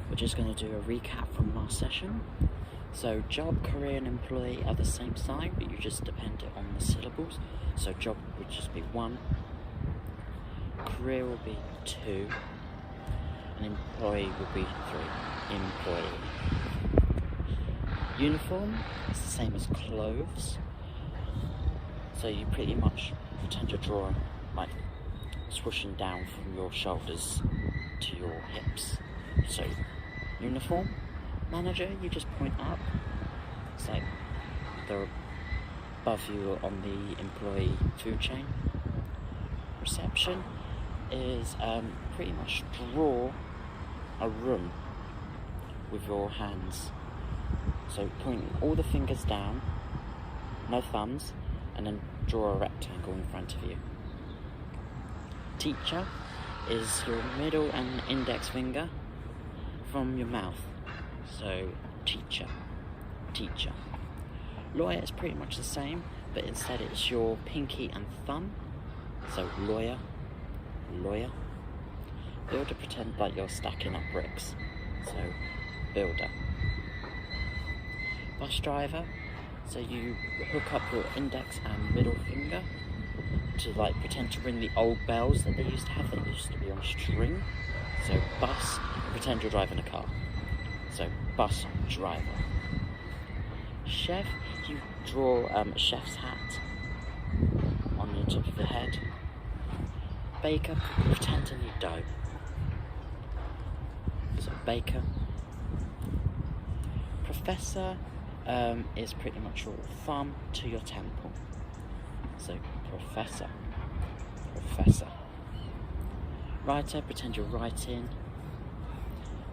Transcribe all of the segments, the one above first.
we're just going to do a recap from last session. So job, career and employee are the same sign, but you just depend it on the syllables. So job would just be 1, career will be 2, and employee will be 3. Employee. Uniform is the same as clothes. So you pretty much pretend to draw like swooshing down from your shoulders to your hips. So uniform. Manager, you just point up. It's like they're above you on the employee food chain. Reception is pretty much draw a room with your hands. So pointing all the fingers down, no thumbs, and then draw a rectangle in front of you. Teacher is your middle and index finger from your mouth. So teacher, teacher. Lawyer is pretty much the same, but instead it's your pinky and thumb. So lawyer, lawyer. Builder, pretend like you're stacking up bricks. So builder. Bus driver, so you hook up your index and middle finger to like pretend to ring the old bells that they used to have. They used to be on string. So bus, pretend you're driving a car. So bus driver. Chef, you draw a chef's hat on the top of the head. Baker, pretend to knead dough. So baker. Professor is pretty much your thumb to your temple. So professor, professor. Writer, pretend you're writing.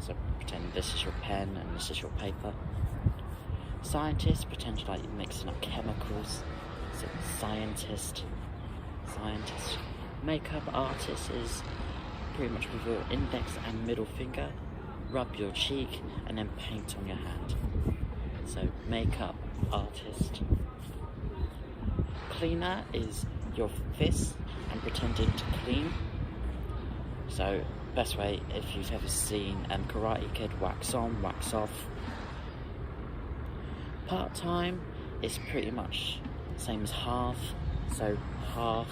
So pretend this is your pen and this is your paper. Scientist, pretend you're like mixing up chemicals. So scientist, scientist. Makeup artist is pretty much with your index and middle finger. Rub your cheek and then paint on your hand. So makeup artist. Cleaner is your fist and pretending to clean. So best way, if you've ever seen Karate Kid, wax on, wax off. Part-time is pretty much the same as half. So half.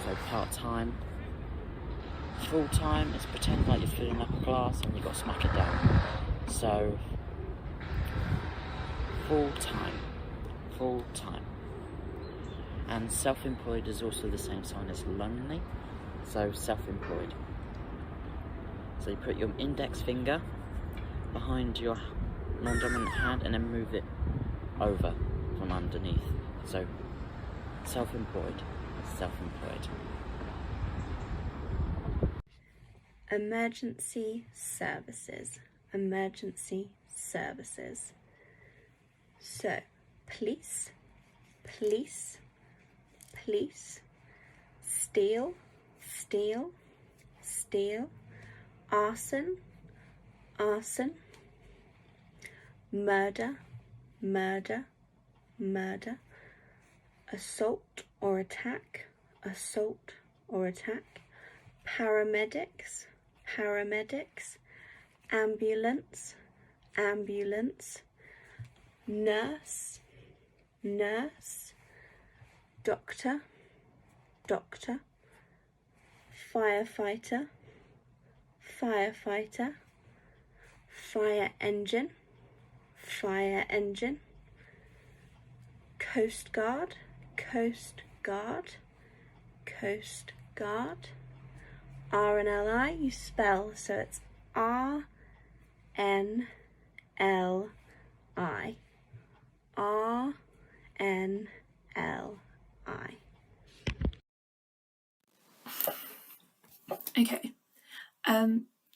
So part-time. Full-time is pretend like you're filling up a glass and you've got to smack it down. So full-time, full-time. And self-employed is also the same sign as lonely. So self-employed. So you put your index finger behind your non-dominant hand and then move it over from underneath. So self-employed, self-employed. Emergency services, emergency services. So, police, police, police. Steal, steal, steal. Arson, arson. Murder, murder, murder. Assault or attack, assault or attack. Paramedics, paramedics. Ambulance, ambulance. Nurse, nurse. Doctor, doctor. Firefighter, firefighter. Fire engine, fire engine. Coast guard, coast guard, coast guard. R and L I you spell, so it's R N L I. R N L I. Okay,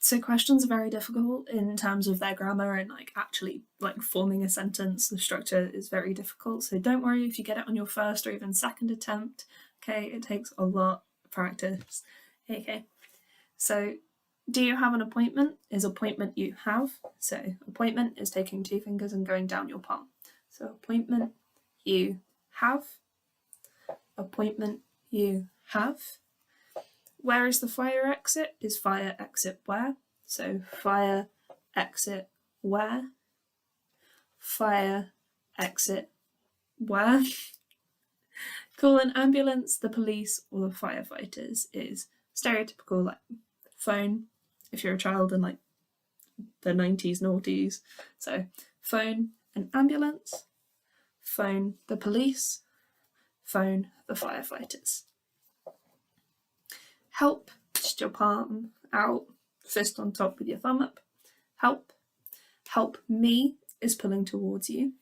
so questions are very difficult in terms of their grammar and actually forming a sentence. The structure is very difficult, so don't worry if you get it on your first or even second attempt. Okay, it takes a lot of practice. Okay, so do you have an appointment? Is appointment you have. So appointment is taking 2 fingers and going down your palm. So appointment you have. Appointment you have. Where is the fire exit? Is fire exit where? So fire, exit, where? Fire, exit, where? Call an ambulance, the police, or the firefighters is stereotypical, like phone, if you're a child in like the 90s, noughties. So phone an ambulance, phone the police, phone the firefighters. Help, just your palm out, fist on top with your thumb up. Help. Help me is pulling towards you,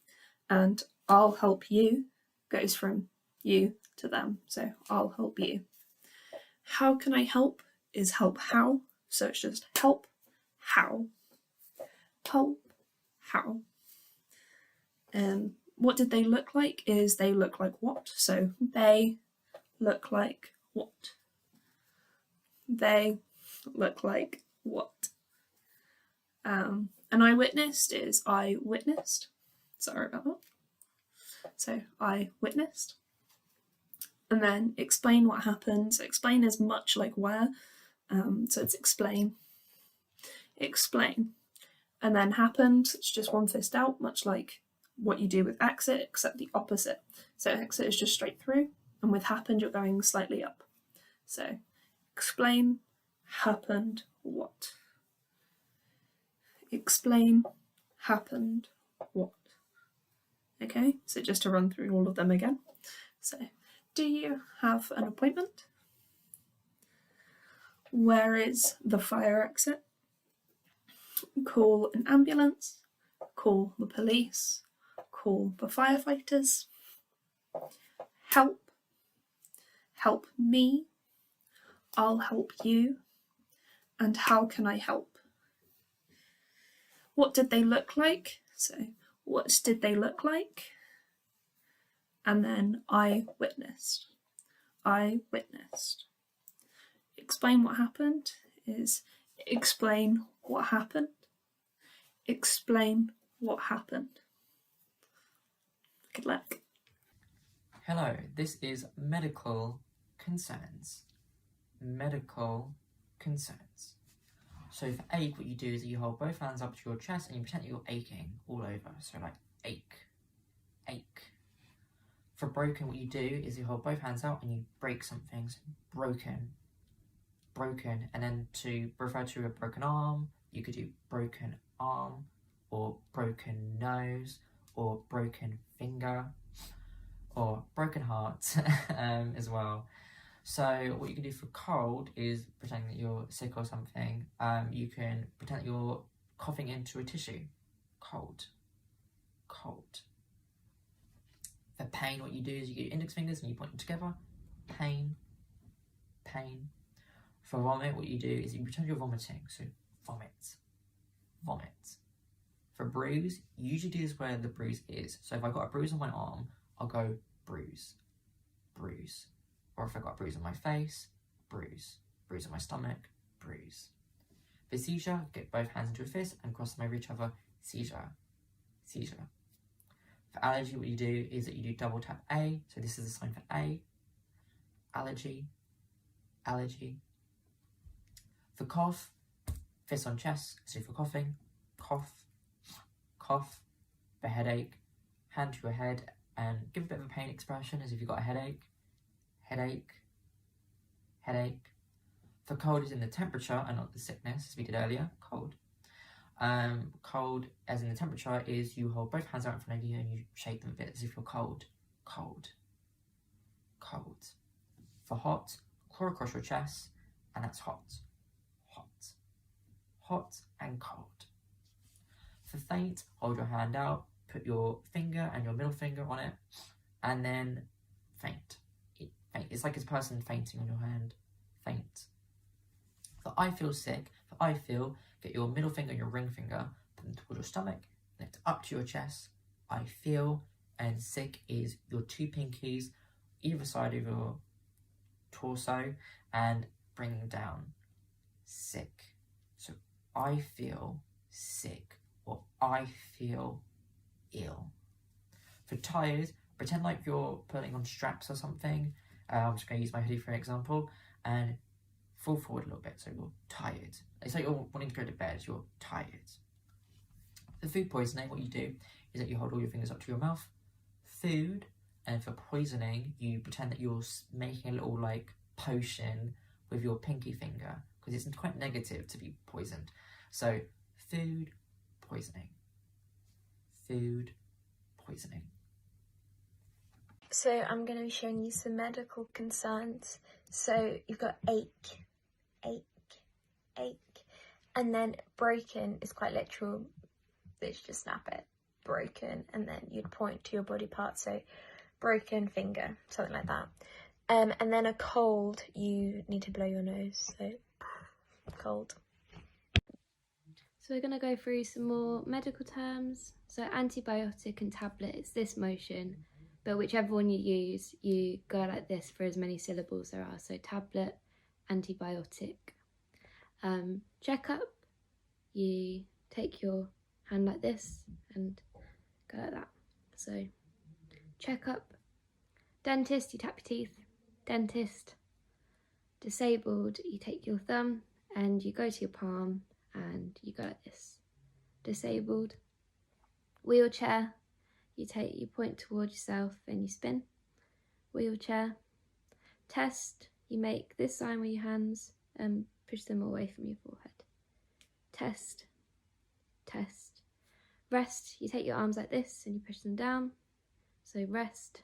and I'll help you goes from you to them. So I'll help you. How can I help is help how. So it's just help how. Help how. What did they look like is they look like what. So they look like what. They look like what. An eyewitness is I witnessed. Sorry about that. So I witnessed. And then explain what happened. So explain is much like where. So it's explain. Explain. And then happened, it's just one fist out, much like what you do with exit, except the opposite. So exit is just straight through, and with happened, you're going slightly up. So explain, happened, what? Explain, happened, what? Okay, so just to run through all of them again. So, do you have an appointment? Where is the fire exit? Call an ambulance, call the police, call the firefighters. Help, help me, I'll help you, and how can I help? What did they look like? So, what did they look like? And then I witnessed. I witnessed. Explain what happened is explain what happened. Explain what happened. Good luck. Hello, this is medical concerns. Medical concerns. So for ache, what you do is you hold both hands up to your chest and you pretend that you're aching all over. So like ache, ache. For broken, what you do is you hold both hands out and you break something. So broken, broken. And then to refer to a broken arm, you could do broken arm or broken nose or broken finger or broken heart as well. So what you can do for cold is pretend that you're sick or something. You can pretend that you're coughing into a tissue. Cold, cold. For pain, what you do is you get your index fingers and you point them together. Pain, pain. For vomit, what you do is you pretend you're vomiting. So vomit, vomit. For bruise, you usually do this where the bruise is. So if I've got a bruise on my arm, I'll go bruise, bruise. Or if I've got a bruise on my face, bruise. Bruise on my stomach, bruise. For seizure, get both hands into a fist and cross them over each other. Seizure, seizure. For allergy, what you do is that you do double tap A. So this is a sign for A. Allergy, allergy. For cough, fist on chest. So for coughing, cough, cough. For headache, hand to your head and give a bit of a pain expression as if you've got a headache. Headache, headache. For cold is in the temperature and not the sickness, as we did earlier. Cold. Cold, as in the temperature, is you hold both hands out in front of you and you shake them a bit as if you're cold. Cold. Cold. For hot, claw across your chest, and that's hot. Hot. Hot and cold. For faint, hold your hand out, put your finger and your middle finger on it, and then faint. It's like a person fainting on your hand. Faint. For I feel sick, for I feel, get your middle finger and your ring finger, put them towards your stomach, lift up to your chest. I feel, and sick is your two pinkies, either side of your torso, and bring them down. Sick. So I feel sick, or I feel ill. For tired, pretend like you're putting on straps or something. I'm just going to use my hoodie for an example, and fall forward a little bit, so you're tired. It's like you're wanting to go to bed, you're tired. For food poisoning, what you do is that you hold all your fingers up to your mouth. Food, and for poisoning, you pretend that you're making a little like potion with your pinky finger, because it's quite negative to be poisoned. So food poisoning. Food poisoning. So I'm going to be showing you some medical concerns. So you've got ache, and then broken is quite literal. It's just snap it, broken, and then you'd point to your body part. So broken finger, something like that. And then a cold, you need to blow your nose. So cold. So we're going to go through some more medical terms. So antibiotic and tablet, it's this motion, but whichever one you use, you go like this for as many syllables there are. So tablet, antibiotic. Checkup, you take your hand like this and go like that. So checkup. Dentist, you tap your teeth. Dentist. Disabled, you take your thumb and you go to your palm and you go like this. Disabled. Wheelchair, you point towards yourself and you spin. Wheelchair. Test, you make this sign with your hands and push them away from your forehead. Test. Test. Rest, you take your arms like this and you push them down. So rest.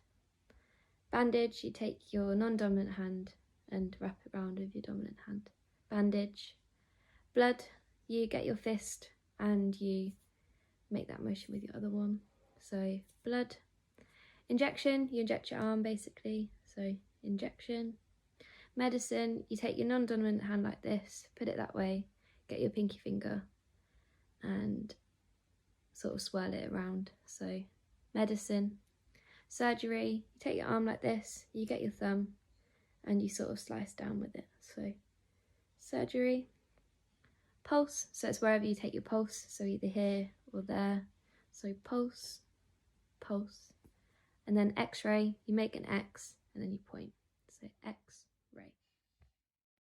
Bandage, you take your non-dominant hand and wrap it around with your dominant hand. Bandage. Blood, you get your fist and you make that motion with your other one. So blood. Injection, you inject your arm basically. So injection. Medicine, you take your non-dominant hand like this, put it that way, get your pinky finger and sort of swirl it around. So medicine. Surgery, you take your arm like this, you get your thumb and you sort of slice down with it. So surgery. Pulse, so it's wherever you take your pulse, so either here or there. So pulse, pulse. And then x-ray, you make an X and then you point. So X.